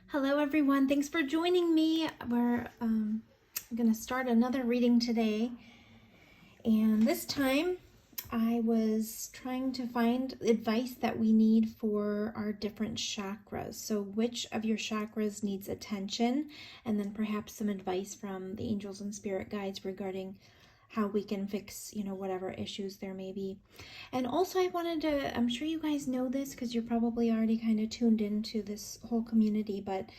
Hello everyone, thanks for joining me. We're going to start another reading today, and this time I was trying to find advice that we need for our different chakras. So which of your chakras needs attention, and then perhaps some advice from the angels and spirit guides regarding how we can fix, whatever issues there may be. And also I wanted to, I'm sure you guys know this because you're probably already kind of tuned into this whole community, but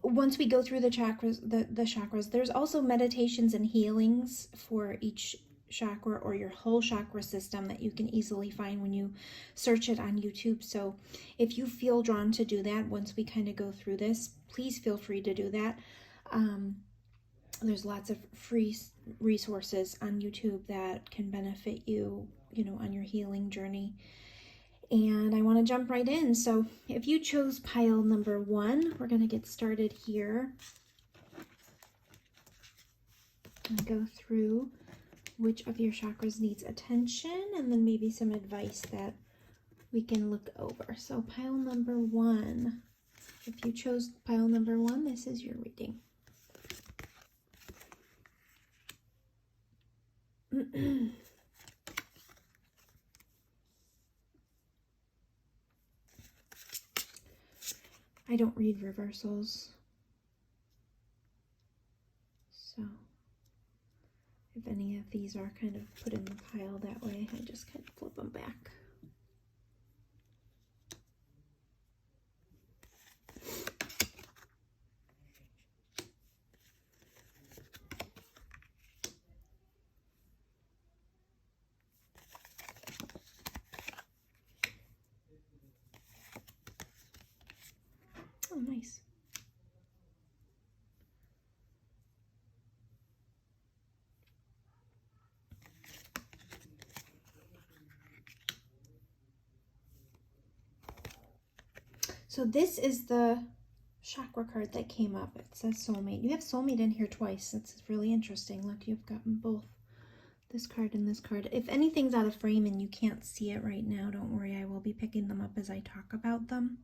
once we go through the chakras, there's also meditations and healings for each chakra or your whole chakra system that you can easily find when you search it on YouTube. So if you feel drawn to do that, once we kind of go through this, please feel free to do that. There's lots of free resources on YouTube that can benefit you, on your healing journey. And I want to jump right in. So if you chose pile number 1, we're going to get started here and go through which of your chakras needs attention, and then maybe some advice that we can look over. So pile number 1, if you chose pile number 1, this is your reading. I don't read reversals, so if any of these are kind of put in the pile that way, I just kind of flip them back. Oh, nice. So this is the chakra card that came up. It says soulmate. You have soulmate in here twice. That's really interesting. Look, you've gotten both this card and this card. If anything's out of frame and you can't see it right now, don't worry. I will be picking them up as I talk about them.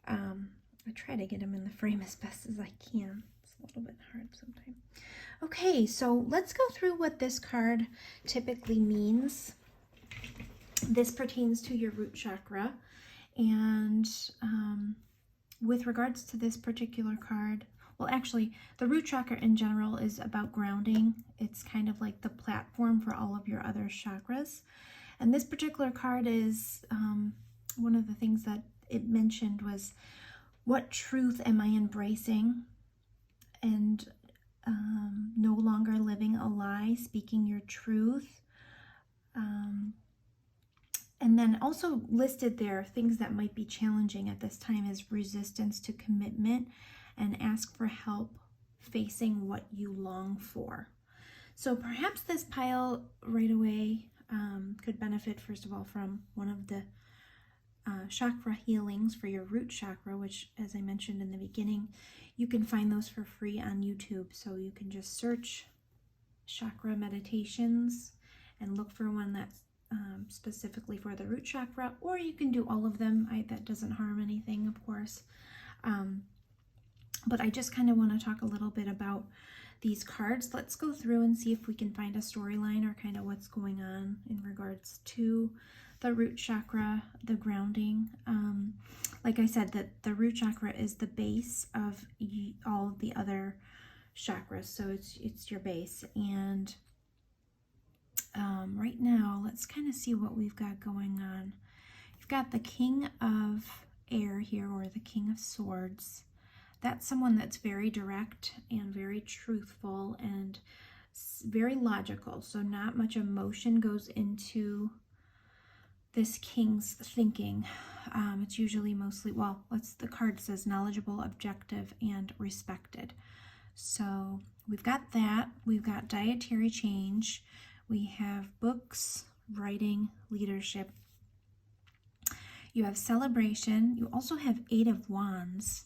I try to get them in the frame as best as I can. It's a little bit hard sometimes. Okay, so let's go through what this card typically means. This pertains to your root chakra. And with regards to this particular card, well, actually, the root chakra in general is about grounding. It's kind of like the platform for all of your other chakras. And this particular card is one of the things that it mentioned was, what truth am I embracing? And no longer living a lie, speaking your truth. And then also listed there, things that might be challenging at this time is resistance to commitment and ask for help facing what you long for. So perhaps this pile right away could benefit, first of all, from one of the chakra healings for your root chakra, which, as I mentioned in the beginning, you can find those for free on YouTube. So you can just search chakra meditations and look for one that's specifically for the root chakra, or you can do all of them. That doesn't harm anything, of course. But I just kind of want to talk a little bit about these cards. Let's go through and see if we can find a storyline or kind of what's going on in regards to the root chakra, the grounding. Like I said, that the root chakra is the base of all of the other chakras, so it's your base. And right now, let's kind of see what we've got going on. You've got the King of Air here, or the King of Swords. That's someone that's very direct and very truthful and very logical. So not much emotion goes into this king's thinking. It's usually mostly, well, the card says knowledgeable, objective, and respected. So we've got that. We've got dietary change. We have books, writing, leadership. You have celebration. You also have 8 of Wands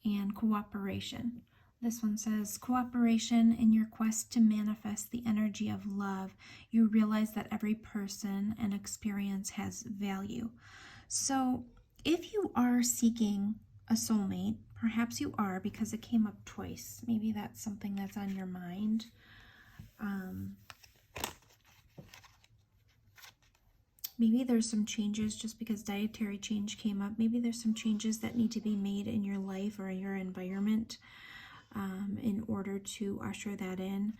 and cooperation. This one says cooperation in your quest to manifest the energy of love. You realize that every person and experience has value. So if you are seeking a soulmate. Perhaps you are, because it came up twice. Maybe that's something that's on your mind. Maybe there's some changes, just because dietary change came up. Maybe there's some changes that need to be made in your life or your environment in order to usher that in.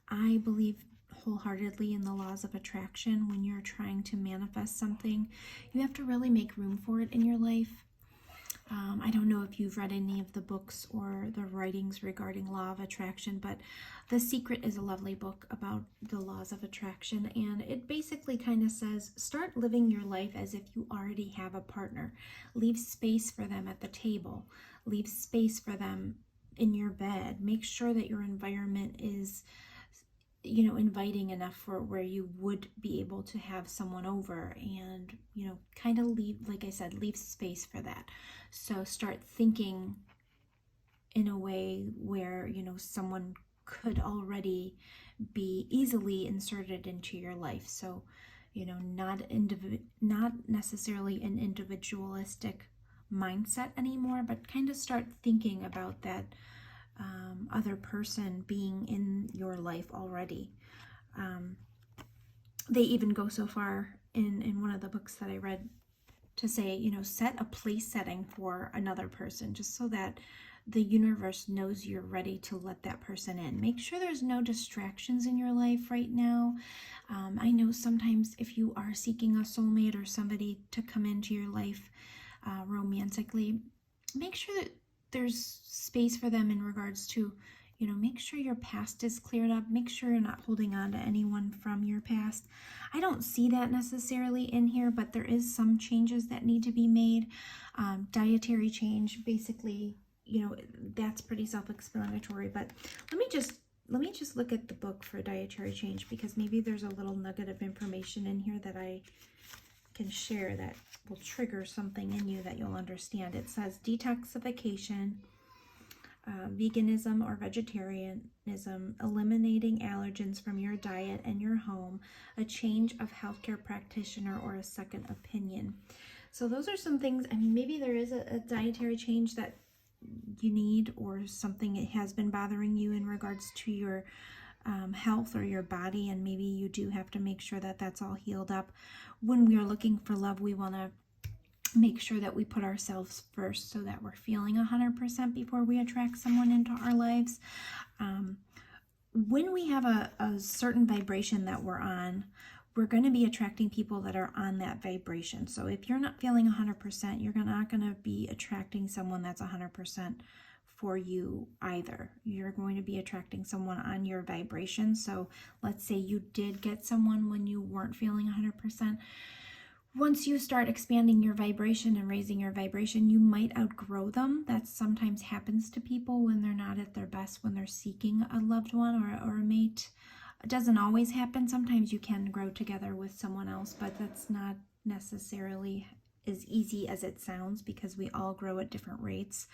I believe wholeheartedly in the laws of attraction. When you're trying to manifest something, you have to really make room for it in your life. I don't know if you've read any of the books or the writings regarding law of attraction, but The Secret is a lovely book about the laws of attraction, and it basically kind of says, start living your life as if you already have a partner. Leave space for them at the table. Leave space for them in your bed. Make sure that your environment is, inviting enough for where you would be able to have someone over, and, kind of leave, like I said, leave space for that. So start thinking in a way where, someone could already be easily inserted into your life. So, not necessarily an individualistic mindset anymore, but kind of start thinking about that other person being in your life already. They even go so far in one of the books that I read to say, set a place setting for another person, just so that the universe knows you're ready to let that person in. Make sure there's no distractions in your life right now. I know sometimes if you are seeking a soulmate or somebody to come into your life romantically, make sure that there's space for them in regards to, make sure your past is cleared up. Make sure you're not holding on to anyone from your past. I don't see that necessarily in here, but there is some changes that need to be made. Dietary change, basically, that's pretty self-explanatory. But let me just look at the book for dietary change, because maybe there's a little nugget of information in here that I can share that will trigger something in you that you'll understand. It says detoxification, veganism or vegetarianism, eliminating allergens from your diet and your home, a change of healthcare practitioner, or a second opinion. So those are some things. I mean, maybe there is a dietary change that you need, or something it has been bothering you in regards to your health or your body, and maybe you do have to make sure that that's all healed up. When we are looking for love, we want to make sure that we put ourselves first, so that we're feeling 100% before we attract someone into our lives. When we have a certain vibration that we're on, we're going to be attracting people that are on that vibration. So if you're not feeling 100%, you're not going to be attracting someone that's 100% for you either. You're going to be attracting someone on your vibration. So let's say you did get someone when you weren't feeling 100%. Once you start expanding your vibration and raising your vibration, you might outgrow them. That sometimes happens to people when they're not at their best, when they're seeking a loved one or a mate. It doesn't always happen. Sometimes you can grow together with someone else, but that's not necessarily as easy as it sounds, because we all grow at different rates.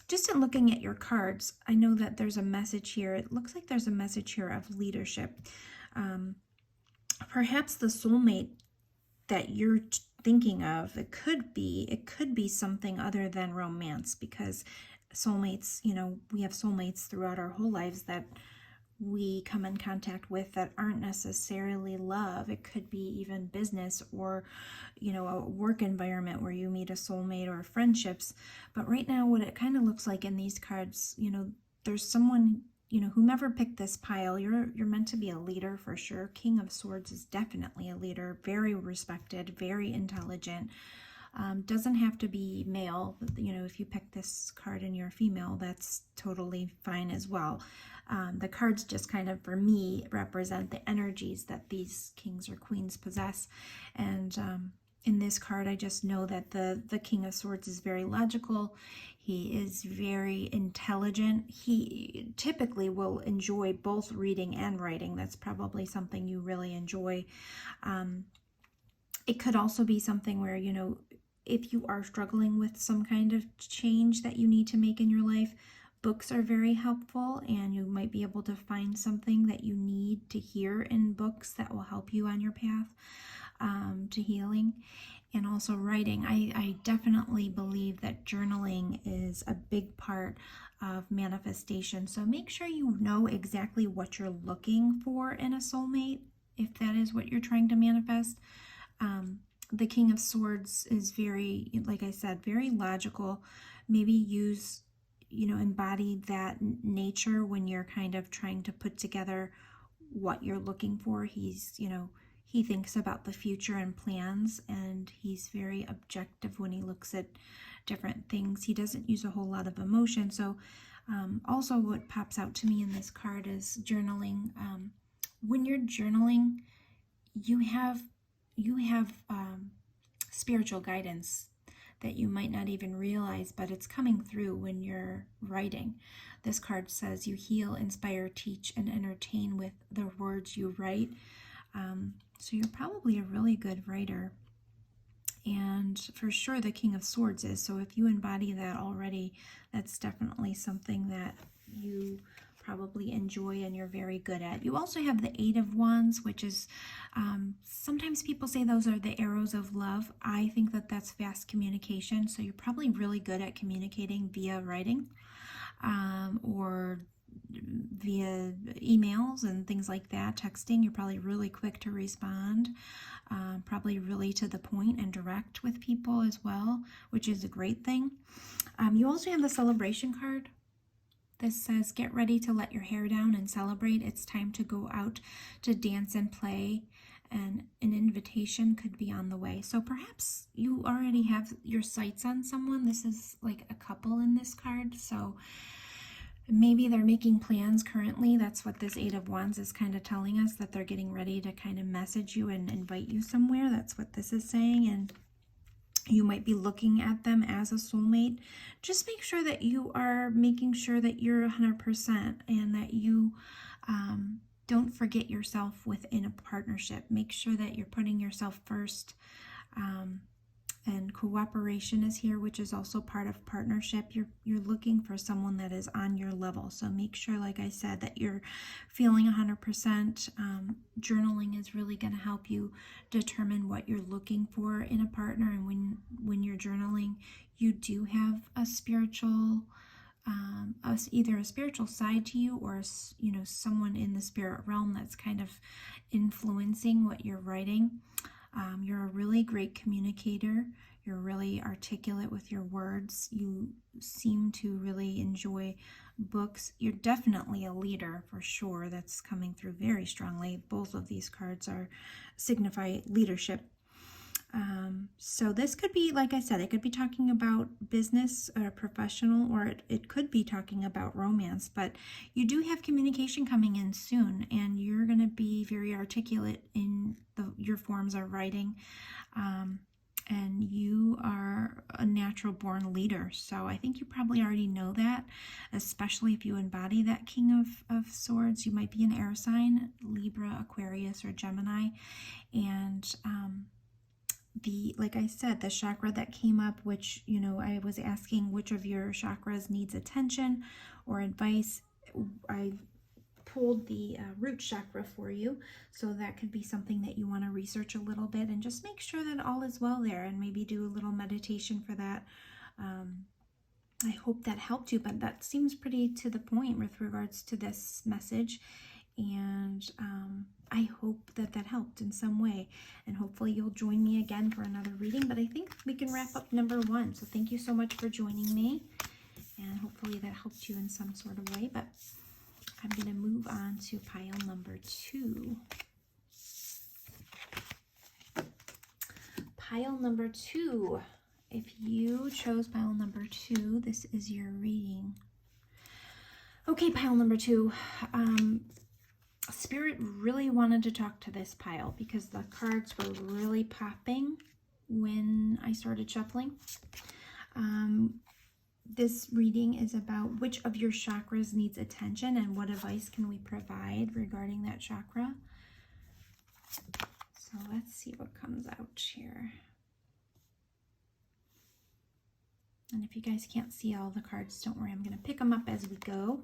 Just in looking at your cards, I know that there's a message here. It looks like there's a message here of leadership. Perhaps the soulmate that you're thinking of, it could be something other than romance, because soulmates, we have soulmates throughout our whole lives that we come in contact with that aren't necessarily love. It could be even business, or a work environment where you meet a soulmate, or friendships. But right now, what it kind of looks like in these cards, there's someone, whomever picked this pile, you're meant to be a leader for sure. King of Swords is definitely a leader, very respected, very intelligent. Doesn't have to be male. If you pick this card and you're female, that's totally fine as well. The cards just kind of, for me, represent the energies that these kings or queens possess. And in this card, I just know that the King of Swords is very logical. He is very intelligent. He typically will enjoy both reading and writing. That's probably something you really enjoy. It could also be something where, if you are struggling with some kind of change that you need to make in your life, books are very helpful, and you might be able to find something that you need to hear in books that will help you on your path to healing. and also writing. I definitely believe that journaling is a big part of manifestation. So make sure you know exactly what you're looking for in a soulmate, if that is what you're trying to manifest. The King of Swords is very, like I said, very logical. Maybe use, embody that nature when you're kind of trying to put together what you're looking for. He's, he thinks about the future and plans, and he's very objective when he looks at different things. He doesn't use a whole lot of emotion. So also what pops out to me in this card is journaling. When you're journaling, you have spiritual guidance that you might not even realize, but it's coming through when you're writing. This card says you heal, inspire, teach, and entertain with the words you write. So you're probably a really good writer. And for sure the King of Swords is. So if you embody that already, that's definitely something that you probably enjoy and you're very good at. You also have the Eight of Wands, which is, sometimes people say those are the arrows of love. I think that that's fast communication. So you're probably really good at communicating via writing, or via emails and things like that, texting. You're probably really quick to respond, probably really to the point and direct with people as well, which is a great thing. You also have the celebration card. This says, get ready to let your hair down and celebrate. It's time to go out to dance and play, and an invitation could be on the way. So perhaps you already have your sights on someone. This is like a couple in this card. So maybe they're making plans currently. That's what this Eight of Wands is kind of telling us, that they're getting ready to kind of message you and invite you somewhere. That's what this is saying. And you might be looking at them as a soulmate. Just make sure that you are making sure that you're 100% and that you don't forget yourself within a partnership. Make sure that you're putting yourself first. And cooperation is here, which is also part of partnership. You're looking for someone that is on your level. So make sure, like I said, that you're feeling 100%. Journaling is really going to help you determine what you're looking for in a partner. And when you're journaling, you do have a spiritual, either a spiritual side to you, or someone in the spirit realm that's kind of influencing what you're writing. You're a really great communicator. You're really articulate with your words. You seem to really enjoy books. You're definitely a leader for sure. That's coming through very strongly. Both of these cards signify leadership. So this could be, like I said, it could be talking about business or professional, or it could be talking about romance, but you do have communication coming in soon, and you're going to be very articulate in your forms of writing, and you are a natural born leader. So I think you probably already know that, especially if you embody that King of Swords. You might be an air sign, Libra, Aquarius, or Gemini, and like I said, the chakra that came up, which, I was asking which of your chakras needs attention or advice. I pulled the root chakra for you, so that could be something that you want to research a little bit and just make sure that all is well there, and maybe do a little meditation for that. I hope that helped you, but that seems pretty to the point with regards to this message. And I hope that helped in some way, and hopefully you'll join me again for another reading. But I think we can wrap up number 1. So thank you so much for joining me, and hopefully that helped you in some sort of way. But I'm going to move on to pile number 2. Pile number 2. If you chose pile number 2, this is your reading. Okay, pile number 2. Spirit really wanted to talk to this pile because the cards were really popping when I started shuffling. This reading is about which of your chakras needs attention and what advice can we provide regarding that chakra. So let's see what comes out here. And if you guys can't see all the cards, don't worry, I'm going to pick them up as we go.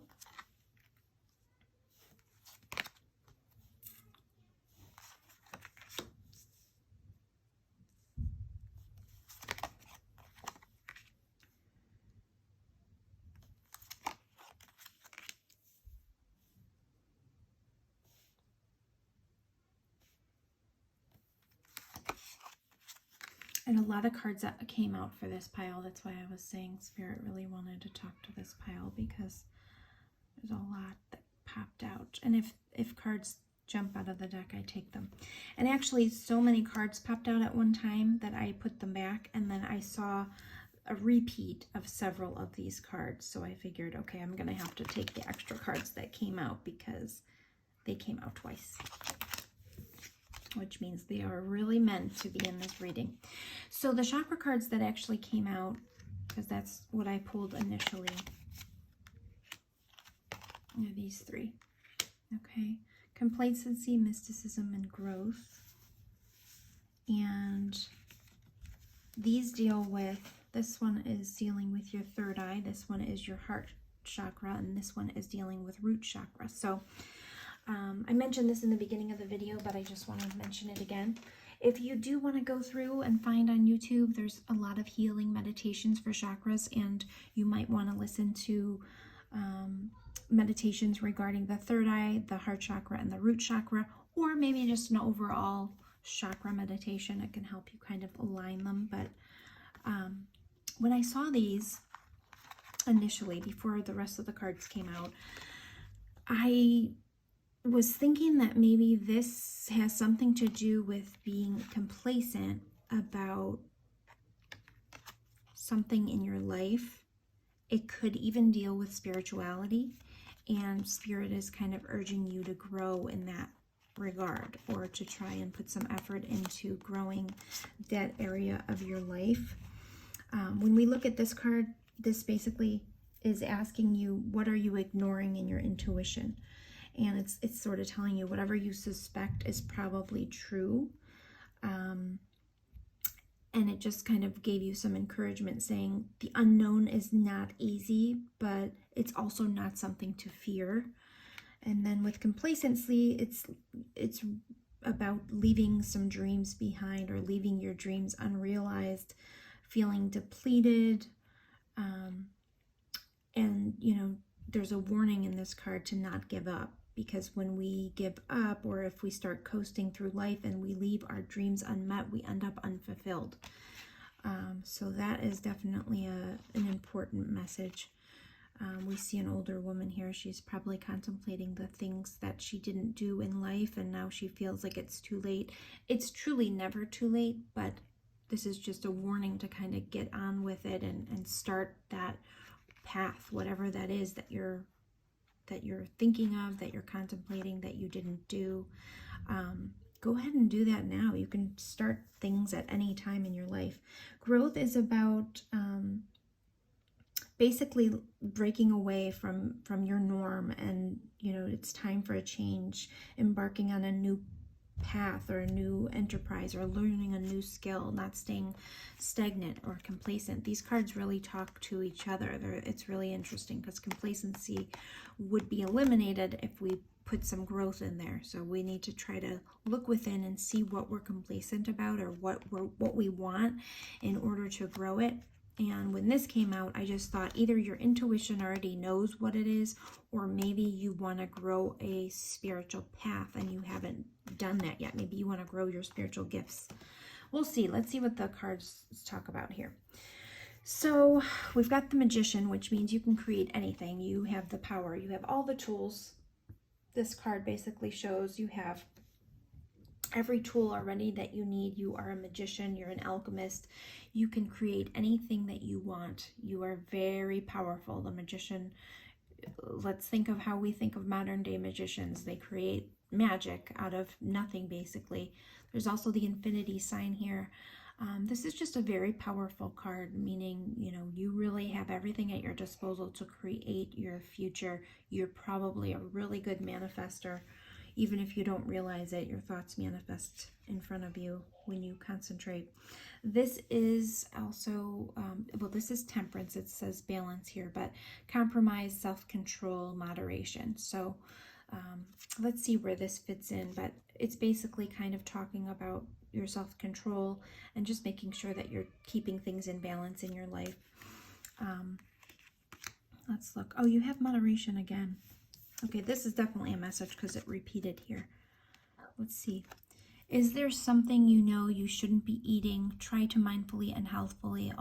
And a lot of cards that came out for this pile. That's why I was saying Spirit really wanted to talk to this pile, because there's a lot that popped out. And if cards jump out of the deck, I take them. And actually, so many cards popped out at one time that I put them back, and then I saw a repeat of several of these cards. So I figured, okay, I'm going to have to take the extra cards that came out because they came out twice, which means they are really meant to be in this reading. So the chakra cards that actually came out, because that's what I pulled initially, are these three. Okay, complacency, mysticism, and growth. And these deal with, this one is dealing with your third eye, this one is your heart chakra, and this one is dealing with root chakra. So I mentioned this in the beginning of the video, but I just want to mention it again. If you do want to go through and find on YouTube, there's a lot of healing meditations for chakras, and you might want to listen to meditations regarding the third eye, the heart chakra, and the root chakra, or maybe just an overall chakra meditation. It can help you kind of align them. But when I saw these initially, before the rest of the cards came out, I was thinking that maybe this has something to do with being complacent about something in your life. It could even deal with spirituality, and Spirit is kind of urging you to grow in that regard, or to try and put some effort into growing that area of your life. When we look at this card, this basically is asking you, what are you ignoring in your intuition? And it's sort of telling you whatever you suspect is probably true. And it just kind of gave you some encouragement, saying the unknown is not easy, but it's also not something to fear. And then with complacency, it's about leaving some dreams behind, or leaving your dreams unrealized, feeling depleted. And, you know, there's a warning in this card to not give up, because when we give up, or if we start coasting through life and we leave our dreams unmet, we end up unfulfilled. So that is definitely an important message. We see an older woman here. She's probably contemplating the things that she didn't do in life, and now she feels like it's too late. It's truly never too late, but this is just a warning to kind of get on with it and start that path, whatever that is that you're thinking of, that you're contemplating, that you didn't do. Go ahead and do that now. You can start things at any time in your life. Growth is about basically breaking away from your norm, and you know, it's time for a change, embarking on a new path or a new enterprise, or learning a new skill, not staying stagnant or complacent. These cards really talk to each other. It's really interesting, because complacency would be eliminated if we put some growth in there. So we need to try to look within and see what we're complacent about, or what we want, in order to grow it. And when this came out, I just thought either your intuition already knows what it is, or maybe you want to grow a spiritual path and you haven't done that yet. Maybe you want to grow your spiritual gifts. We'll see. Let's see what the cards talk about here. So we've got the Magician, which means you can create anything. You have the power. You have all the tools. This card basically shows you have every tool already that you need. You are a magician. You're an alchemist. You can create anything that you want. You are very powerful. The magician, let's think of how we think of modern day magicians. They create magic out of nothing, basically. There's also the infinity sign here. This is just a very powerful card, meaning, you know, you really have everything at your disposal to create your future. You're probably a really good manifester. Even if you don't realize it, your thoughts manifest in front of you when you concentrate. This is also, well, this is temperance. It says balance here, but compromise, self-control, moderation. So let's see where this fits in, but it's basically kind of talking about your self-control and just making sure that you're keeping things in balance in your life. Let's look. Oh, you have moderation again. Okay, this is definitely a message because it repeated here. Let's see. Is there something you know you shouldn't be eating? Try to mindfully and healthfully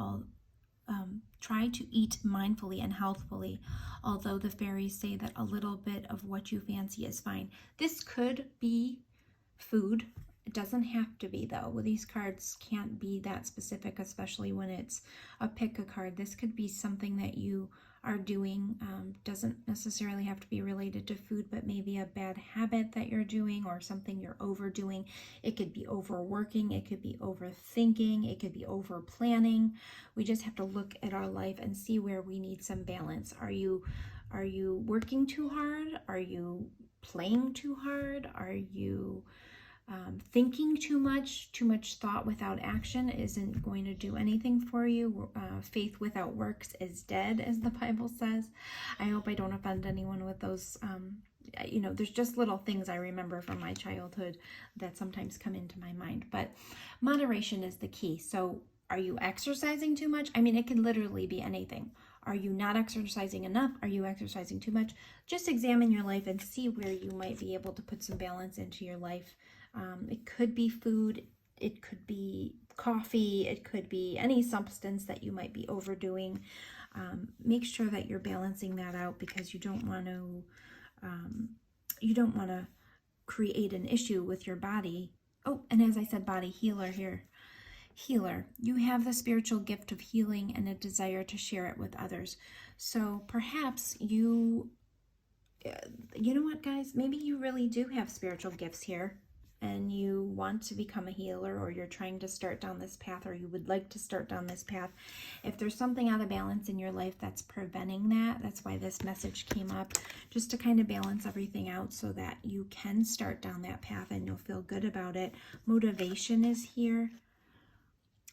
try to eat mindfully and healthfully, although the fairies say that a little bit of what you fancy is fine. This could be food. It doesn't have to be, though. Well, these cards can't be that specific, especially when it's a pick a card. This could be something that you are doing. Doesn't necessarily have to be related to food, but maybe a bad habit that you're doing or something you're overdoing. It could be overworking. It could be overthinking. It could be over planning. We just have to look at our life and see where we need some balance. Are you working too hard? Are you playing too hard? Are you thinking too much? Too much thought without action isn't going to do anything for you. Faith without works is dead, as the Bible says. I hope I don't offend anyone with those. There's just little things I remember from my childhood that sometimes come into my mind. But moderation is the key. So are you exercising too much? I mean, it can literally be anything. Are you not exercising enough? Are you exercising too much? Just examine your life and see where you might be able to put some balance into your life. It could be food, it could be coffee, it could be any substance that you might be overdoing. Make sure that you're balancing that out, because you don't want to create an issue with your body. Oh, and as I said, body healer here. Healer, you have the spiritual gift of healing and a desire to share it with others. So perhaps you know what, guys, maybe you really do have spiritual gifts here, and you want to become a healer, or you're trying to start down this path, or you would like to start down this path. If there's something out of balance in your life that's preventing that, that's why this message came up, just to kind of balance everything out so that you can start down that path and you'll feel good about it. Motivation is here.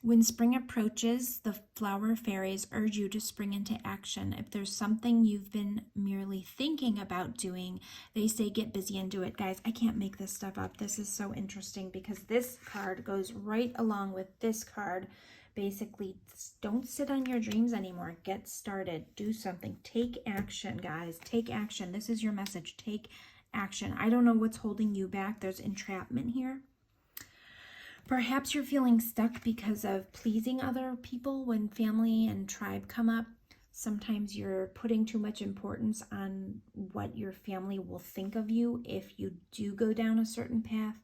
When spring approaches, the flower fairies urge you to spring into action. If there's something you've been merely thinking about doing, they say get busy and do it. Guys, I can't make this stuff up. This is so interesting, because this card goes right along with this card. Basically, don't sit on your dreams anymore. Get started. Do something. Take action, guys. Take action. This is your message. Take action. I don't know what's holding you back. There's entrapment here. Perhaps you're feeling stuck because of pleasing other people when family and tribe come up. Sometimes you're putting too much importance on what your family will think of you if you do go down a certain path.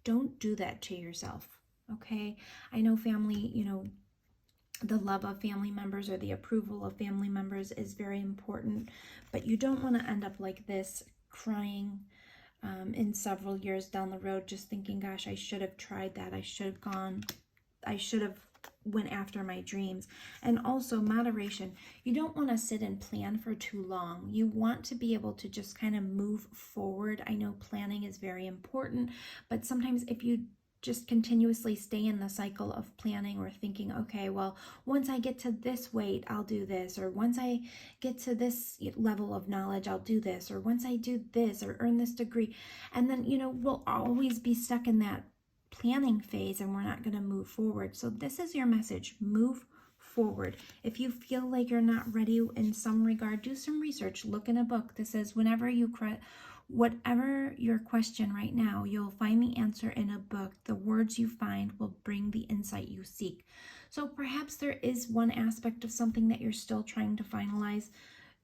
Don't do that to yourself, okay? I know family, the love of family members or the approval of family members is very important, but you don't want to end up like this, crying in several years down the road, just thinking, gosh, I should have tried that. I should have went after my dreams. And also moderation. You don't want to sit and plan for too long. You want to be able to just kind of move forward. I know planning is very important, but sometimes if you just continuously stay in the cycle of planning or thinking, okay, well, once I get to this weight, I'll do this, or once I get to this level of knowledge, I'll do this, or once I do this or earn this degree. And then, we'll always be stuck in that planning phase and we're not going to move forward. So this is your message. Move forward. If you feel like you're not ready in some regard, do some research. Look in a book. This is whatever your question right now, you'll find the answer in a book. The words you find will bring the insight you seek. So perhaps there is one aspect of something that you're still trying to finalize.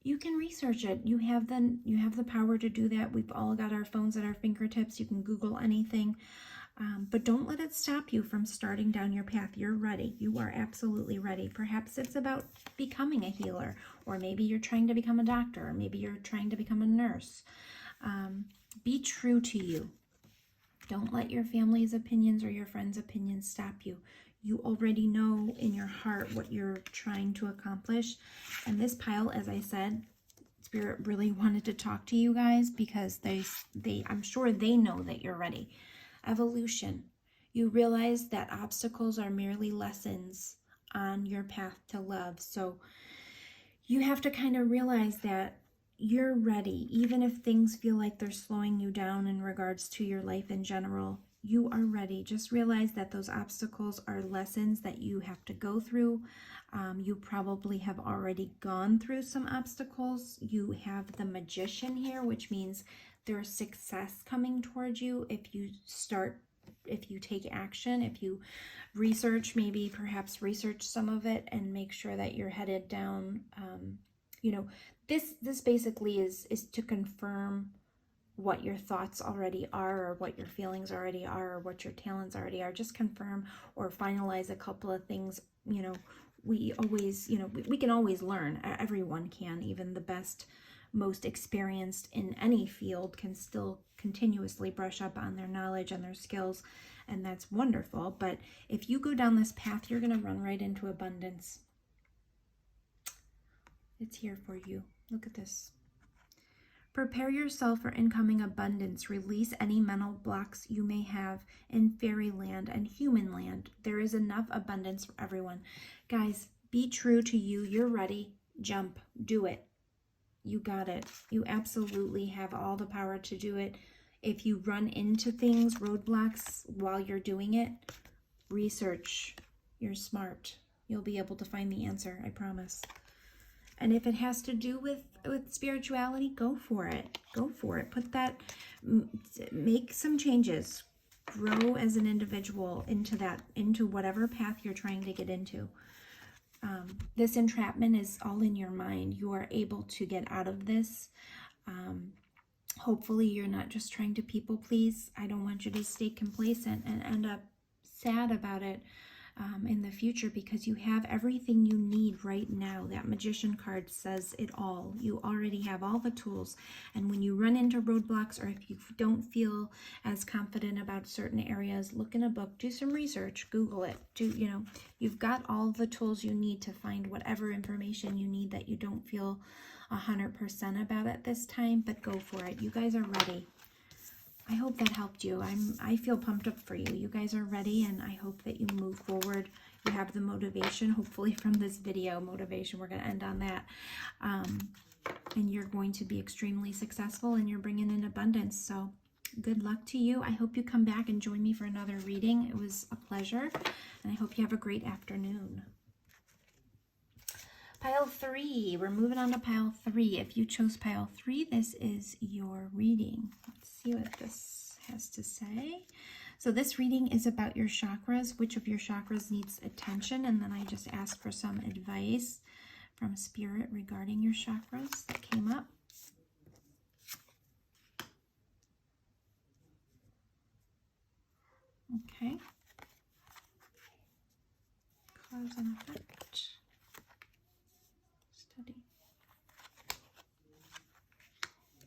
You can research it. You have the power to do that. We've all got our phones at our fingertips. You can Google anything. But don't let it stop you from starting down your path. You're ready. You are absolutely ready. Perhaps it's about becoming a healer, or maybe you're trying to become a doctor, or maybe you're trying to become a nurse. Be true to you. Don't let your family's opinions or your friends' opinions stop you. You already know in your heart what you're trying to accomplish. And this pile, as I said, Spirit really wanted to talk to you guys, because I'm sure they know that you're ready. Evolution. You realize that obstacles are merely lessons on your path to love. So you have to kind of realize that you're ready. Even if things feel like they're slowing you down in regards to your life in general, you are ready. Just realize that those obstacles are lessons that you have to go through. You probably have already gone through some obstacles. You have the Magician here, which means there's success coming towards you if you start you take action, if you research, maybe perhaps research some of it and make sure that you're headed down, you know, this basically is to confirm what your thoughts already are, or what your feelings already are, or what your talents already are. Just confirm or finalize a couple of things. You know, we always, you know, we can always learn. Everyone can, even the best, most experienced in any field can still continuously brush up on their knowledge and their skills, and that's wonderful. But if you go down this path, you're going to run right into abundance. It's here for you. Look at this. Prepare yourself for incoming abundance. Release any mental blocks you may have in fairyland and human land. There is enough abundance for everyone. Guys, be true to you. You're ready. Jump. Do it. You got it. You absolutely have all the power to do it. If you run into things, roadblocks, while you're doing it, research. You're smart. You'll be able to find the answer, I promise. And if it has to do with spirituality, go for it. Go for it. Put that, make some changes. Grow as an individual into whatever path you're trying to get into. This entrapment is all in your mind. You are able to get out of this. Hopefully you're not just trying to people please. I don't want you to stay complacent and end up sad about it in the future, because you have everything you need right now. That Magician card says it all. You already have all the tools. And when you run into roadblocks, or if you don't feel as confident about certain areas, look in a book, do some research, Google it. You know, you've got all the tools you need to find whatever information you need that you don't feel 100% about at this time, but go for it. You guys are ready. I hope that helped you. I feel pumped up for you. You guys are ready, and I hope that you move forward. You have the motivation, hopefully from this video, motivation. We're going to end on that. And you're going to be extremely successful, and you're bringing in abundance. So good luck to you. I hope you come back and join me for another reading. It was a pleasure, and I hope you have a great afternoon. Pile 3. We're moving on to pile 3. If you chose pile 3, this is your reading. Let's see what this has to say. So this reading is about your chakras. Which of your chakras needs attention? And then I just asked for some advice from Spirit regarding your chakras that came up. Okay. Cause and effect. Study.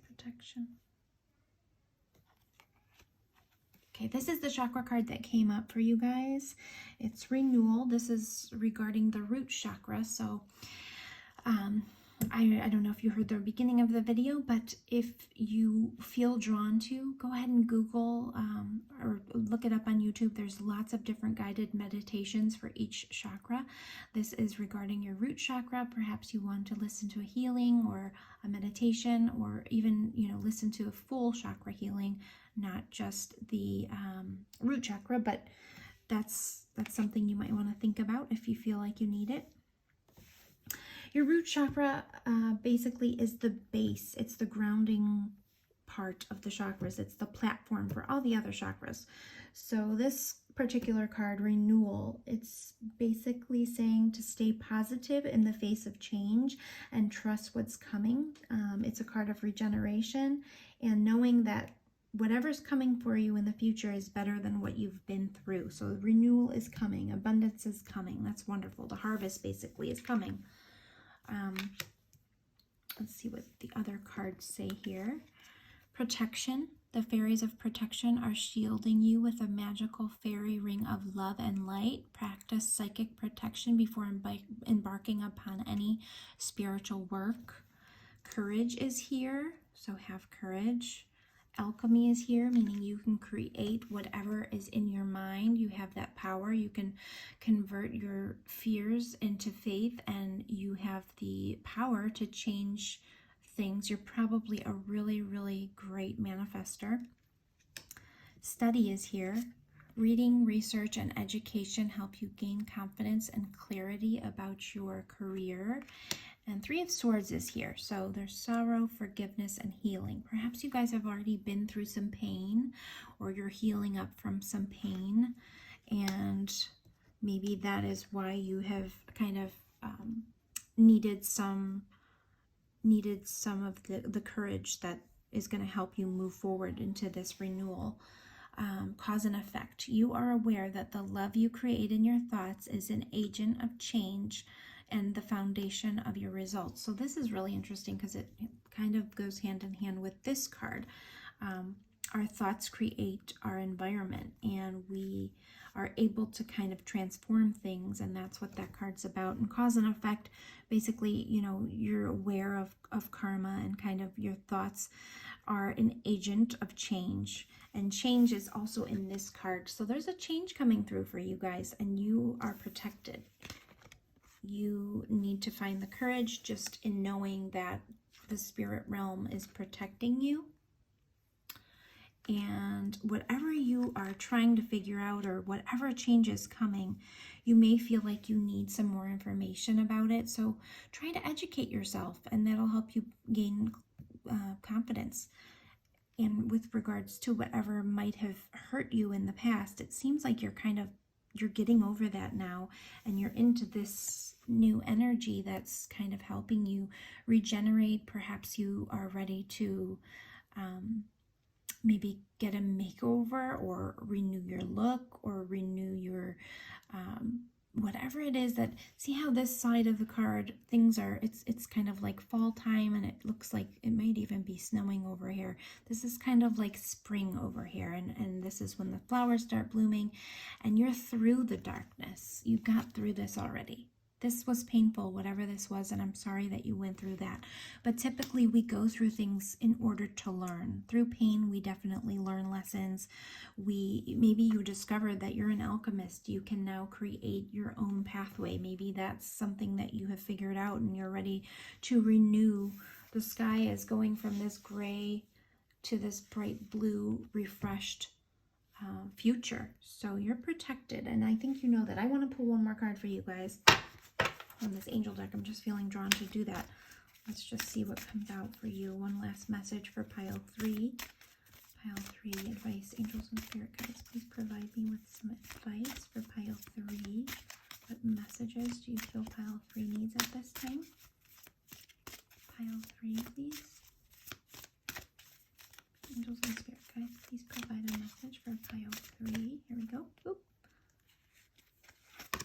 Protection. Okay, this is the chakra card that came up for you guys. It's renewal. This is regarding the root chakra. So I don't know if you heard the beginning of the video, but if you feel drawn to, go ahead and Google or look it up on YouTube. There's lots of different guided meditations for each chakra. This is regarding your root chakra. Perhaps you want to listen to a healing or a meditation, or even, you know, listen to a full chakra healing, not just the root chakra, but that's something you might want to think about if you feel like you need it. Your root chakra basically is the base. It's the grounding part of the chakras. It's the platform for all the other chakras. So this particular card, renewal, it's basically saying to stay positive in the face of change and trust what's coming. It's a card of regeneration and knowing that whatever's coming for you in the future is better than what you've been through. So renewal is coming. Abundance is coming. That's wonderful. The harvest basically is coming. Let's see what the other cards say here. Protection. The fairies of protection are shielding you with a magical fairy ring of love and light. Practice psychic protection before embarking upon any spiritual work. Courage is here, so have courage. Alchemy is here, meaning you can create whatever is in your mind. You have that power. You can convert your fears into faith, and you have the power to change things. You're probably a really, really great manifester. Study is here. Reading, research, and education help you gain confidence and clarity about your career. And Three of Swords is here. So there's sorrow, forgiveness, and healing. Perhaps you guys have already been through some pain, or you're healing up from some pain. And maybe that is why you have kind of needed some of the courage that is going to help you move forward into this renewal. Cause and effect. You are aware that the love you create in your thoughts is an agent of change and the foundation of your results. So this is really interesting because it kind of goes hand in hand with this card. Our thoughts create our environment, and we are able to kind of transform things, and that's what that card's about. And cause and effect, basically, you know, you're aware of karma, and kind of your thoughts are an agent of change, and change is also in this card. So there's a change coming through for you guys, and you are protected. You need to find the courage just in knowing that the spirit realm is protecting you. And whatever you are trying to figure out, or whatever change is coming, you may feel like you need some more information about it. So try to educate yourself, and that'll help you gain confidence. And with regards to whatever might have hurt you in the past, it seems like you're getting over that now, and you're into this new energy that's kind of helping you regenerate. Perhaps you are ready to maybe get a makeover, or renew your look, or renew your whatever it is. That, see how this side of the card, things are, it's kind of like fall time, and it looks like it might even be snowing over here. This is kind of like spring over here, and this is when the flowers start blooming, and you're through the darkness. You got through this already. This was painful, whatever this was, and I'm sorry that you went through that. But typically we go through things in order to learn. Through pain, we definitely learn lessons. Maybe you discovered that you're an alchemist. You can now create your own pathway. Maybe that's something that you have figured out, and you're ready to renew. The sky is going from this gray to this bright blue, refreshed future. So you're protected, and I think you know that. I want to pull one more card for you guys on this angel deck. I'm just feeling drawn to do that. Let's just see what comes out for you. One last message for pile 3. Pile 3, advice, angels and spirit guides. Please provide me with some advice for pile 3. What messages do you feel pile 3 needs at this time? Pile 3, please. Angels and spirit guides, please provide a message for pile 3. Here we go. Oop.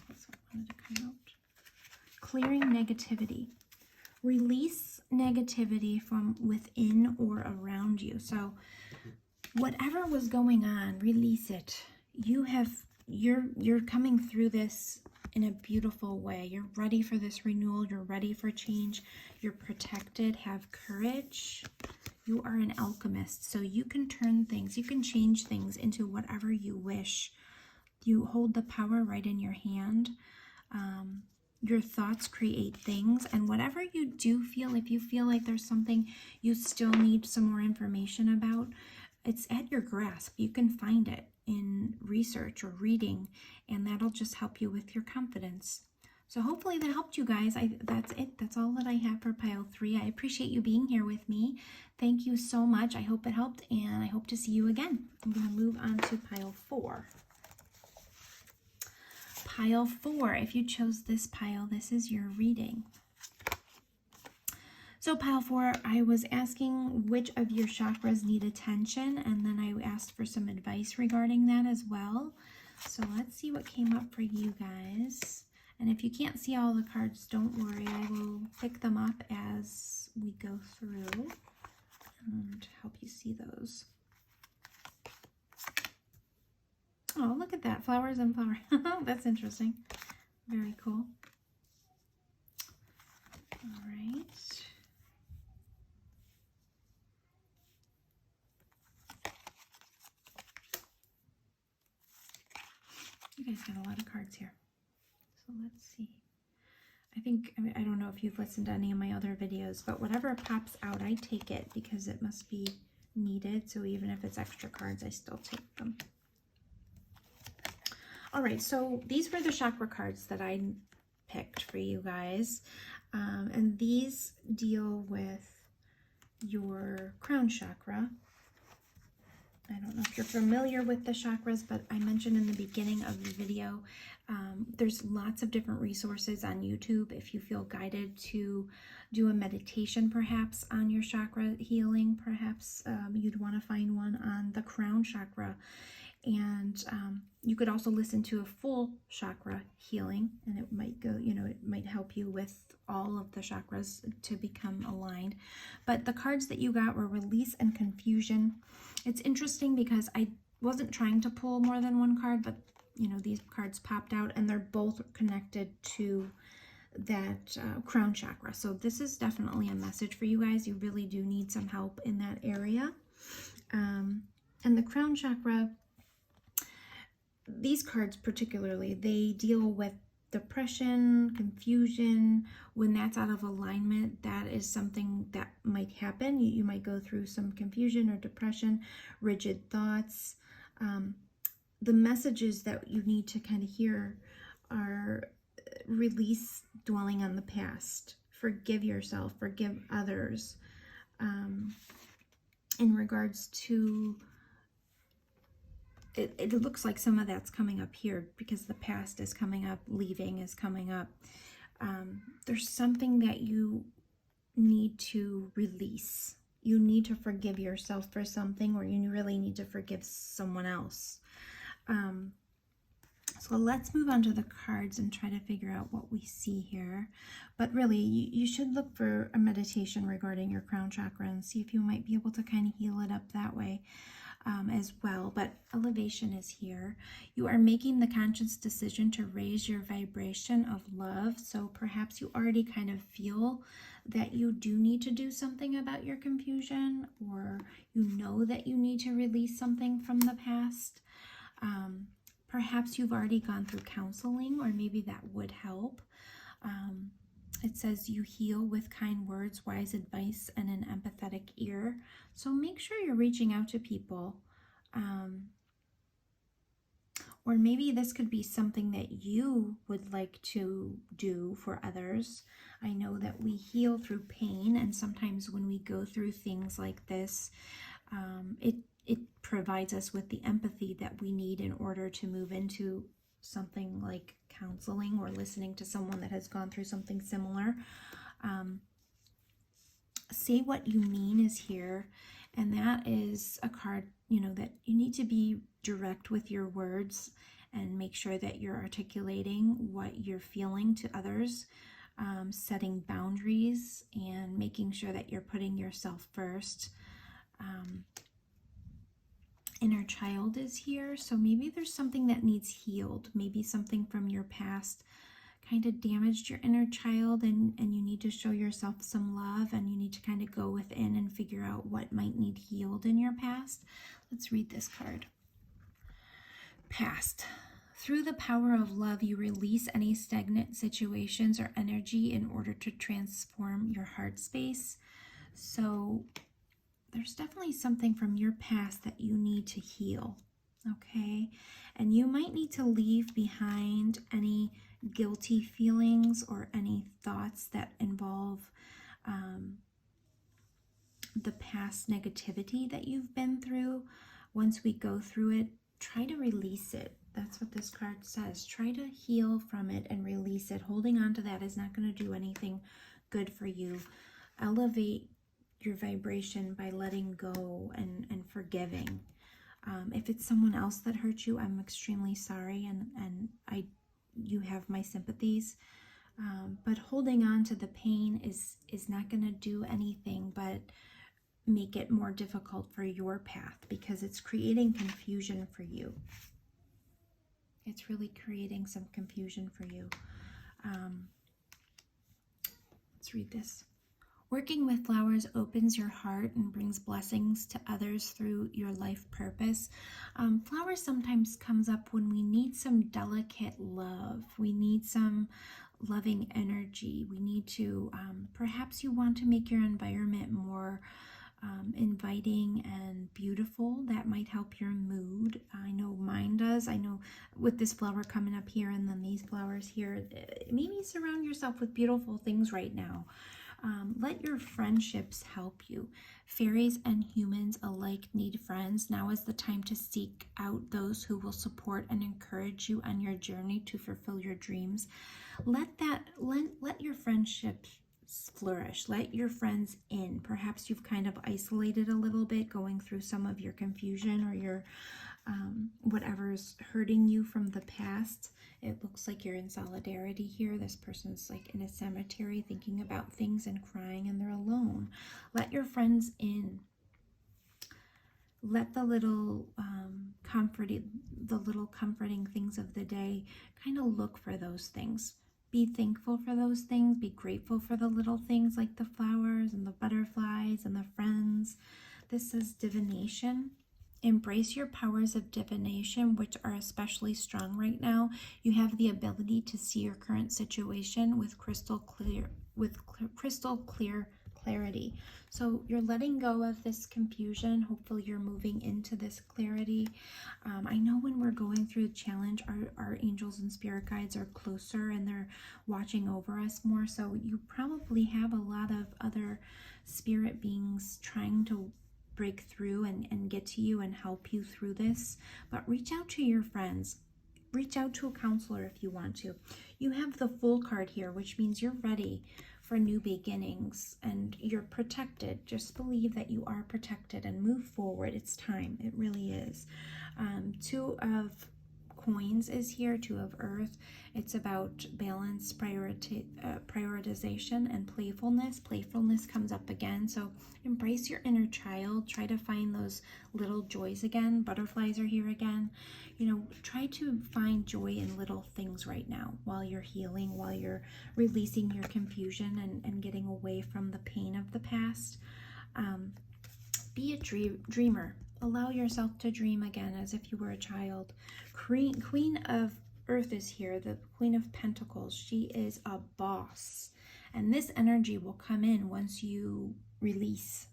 That's what wanted to come out. Clearing negativity. Release negativity from within or around you. So whatever was going on, release it. You're coming through this in a beautiful way. You're ready for this renewal. You're ready for change. You're protected. Have courage. You are an alchemist, so you can turn things, you can change things into whatever you wish. You hold the power right in your hand. Your thoughts create things, and whatever you do feel, if you feel like there's something you still need some more information about, it's at your grasp. You can find it in research or reading, and that'll just help you with your confidence. So hopefully that helped you guys. That's it. That's all that I have for pile 3. I appreciate you being here with me. Thank you so much. I hope it helped, and I hope to see you again. I'm going to move on to pile 4. Pile 4, if you chose this pile, this is your reading. So pile 4, I was asking which of your chakras need attention, and then I asked for some advice regarding that as well. So let's see what came up for you guys. And if you can't see all the cards, don't worry. I will pick them up as we go through and help you see those. Oh, look at that. Flowers and flowers. That's interesting. Very cool. All right. You guys got a lot of cards here. So let's see. I don't know if you've listened to any of my other videos, but whatever pops out, I take it because it must be needed. So even if it's extra cards, I still take them. All right, so these were the chakra cards that I picked for you guys. And these deal with your crown chakra. I don't know if you're familiar with the chakras, but I mentioned in the beginning of the video, there's lots of different resources on YouTube if you feel guided to do a meditation perhaps on your chakra healing. Perhaps you'd want to find one on the crown chakra. And you could also listen to a full chakra healing, and it might go, it might help you with all of the chakras to become aligned. But the cards that you got were release and confusion. It's interesting because I wasn't trying to pull more than one card, but these cards popped out, and they're both connected to that crown chakra. So this is definitely a message for you guys. You really do need some help in that area. And the crown chakra, these cards particularly, they deal with depression, confusion. When that's out of alignment, that is something that might happen. You might go through some confusion or depression, rigid thoughts. The messages that you need to kind of hear are release dwelling on the past, forgive yourself, forgive others. In regards to it looks like some of that's coming up here because the past is coming up, leaving is coming up. There's something that you need to release. You need to forgive yourself for something, or you really need to forgive someone else. So let's move on to the cards and try to figure out what we see here. But really, you should look for a meditation regarding your crown chakra and see if you might be able to kind of heal it up that way. As well, but elevation is here. You are making the conscious decision to raise your vibration of love. So perhaps you already kind of feel that you do need to do something about your confusion, or you know that you need to release something from the past. Perhaps you've already gone through counseling, or maybe that would help. It says you heal with kind words, wise advice, and an empathetic ear. So make sure you're reaching out to people. Or maybe this could be something that you would like to do for others. I know that we heal through pain, and sometimes when we go through things like this, it provides us with the empathy that we need in order to move into something like counseling or listening to someone that has gone through something similar. Say what you mean is here, and that is a card, that you need to be direct with your words and make sure that you're articulating what you're feeling to others, setting boundaries and making sure that you're putting yourself first. Inner child is here, so maybe there's something that needs healed. Maybe something from your past kind of damaged your inner child, and you need to show yourself some love, and you need to kind of go within and figure out what might need healed in your past. Let's read this card. Past. Through the power of love, you release any stagnant situations or energy in order to transform your heart space. So there's definitely something from your past that you need to heal, okay? And you might need to leave behind any guilty feelings or any thoughts that involve the past negativity that you've been through. Once we go through it, try to release it. That's what this card says. Try to heal from it and release it. Holding on to that is not going to do anything good for you. Elevate your vibration by letting go and forgiving. If it's someone else that hurt you, I'm extremely sorry, and you have my sympathies. But holding on to the pain is not going to do anything but make it more difficult for your path, because it's creating confusion for you. It's really creating some confusion for you. Let's read this. Working with flowers opens your heart and brings blessings to others through your life purpose. Flowers sometimes comes up when we need some delicate love. We need some loving energy. We need to, perhaps you want to make your environment more inviting and beautiful. That might help your mood. I know mine does. I know with this flower coming up here and then these flowers here, maybe surround yourself with beautiful things right now. Let your friendships help you. Fairies and humans alike need friends. Now is the time to seek out those who will support and encourage you on your journey to fulfill your dreams. Let your friendships flourish. Let your friends in. Perhaps you've kind of isolated a little bit, going through some of your confusion or your whatever's hurting you from the past. It looks like you're in solidarity here. This person's like in a cemetery thinking about things and crying, and they're alone. Let your friends in. Let the little comforting things of the day, kind of look for those things. Be thankful for those things. Be grateful for the little things like the flowers and the butterflies and the friends. This is divination. Embrace your powers of divination, which are especially strong right now. You have the ability to see your current situation with crystal clear clarity. So you're letting go of this confusion. Hopefully you're moving into this clarity. I know when we're going through the challenge, our angels and spirit guides are closer and they're watching over us more. So you probably have a lot of other spirit beings trying to break through and get to you and help you through this. But reach out to your friends. Reach out to a counselor if you want to. You have the Fool card here, which means you're ready for new beginnings and you're protected. Just believe that you are protected and move forward. It's time. It really is. Two of Coins is here, Two of Earth. It's about balance, prioritization, and playfulness. Playfulness comes up again, so embrace your inner child. Try to find those little joys again. Butterflies are here again. You know, try to find joy in little things right now while you're healing, while you're releasing your confusion and getting away from the pain of the past. Be a dreamer. Allow yourself to dream again as if you were a child. Queen of Earth is here, the Queen of Pentacles. She is a boss. And this energy will come in once you release.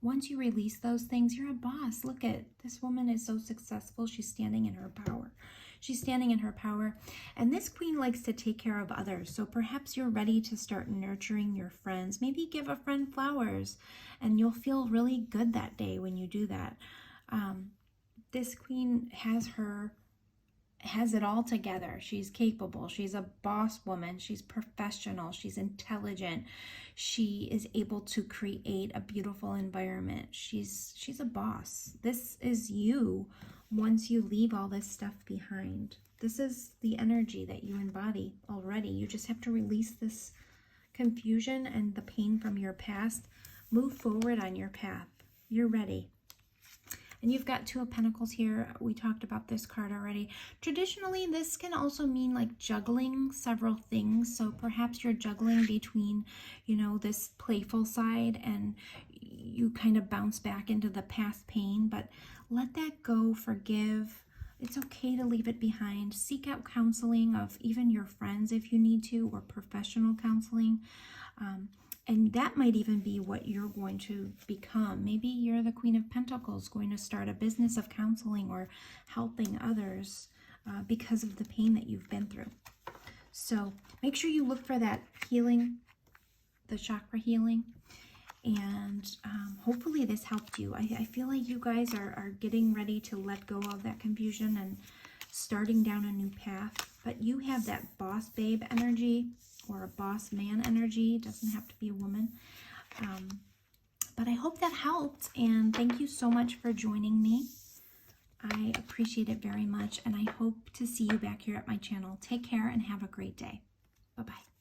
Once you release those things, you're a boss. Look at this woman is so successful. She's standing in her power. She's standing in her power. And this queen likes to take care of others. So perhaps you're ready to start nurturing your friends. Maybe give a friend flowers and you'll feel really good that day when you do that. This queen has it all together. She's capable. She's a boss woman. She's professional. She's intelligent. She is able to create a beautiful environment. She's a boss. This is you once you leave all this stuff behind. This is the energy that you embody already. You just have to release this confusion and the pain from your past. Move forward on your path. You're ready. And you've got Two of Pentacles here. We talked about this card already. Traditionally, this can also mean like juggling several things. So perhaps you're juggling between, you know, this playful side and you kind of bounce back into the past pain. But let that go. Forgive. It's okay to leave it behind. Seek out counseling of even your friends if you need to, or professional counseling. And that might even be what you're going to become. Maybe you're the Queen of Pentacles going to start a business of counseling or helping others because of the pain that you've been through. So make sure you look for that healing, the chakra healing. And hopefully this helped you. I feel like you guys are getting ready to let go of that confusion and starting down a new path. But you have that boss babe energy or a boss man energy. It doesn't have to be a woman. But I hope that helped. And thank you so much for joining me. I appreciate it very much. And I hope to see you back here at my channel. Take care and have a great day. Bye-bye.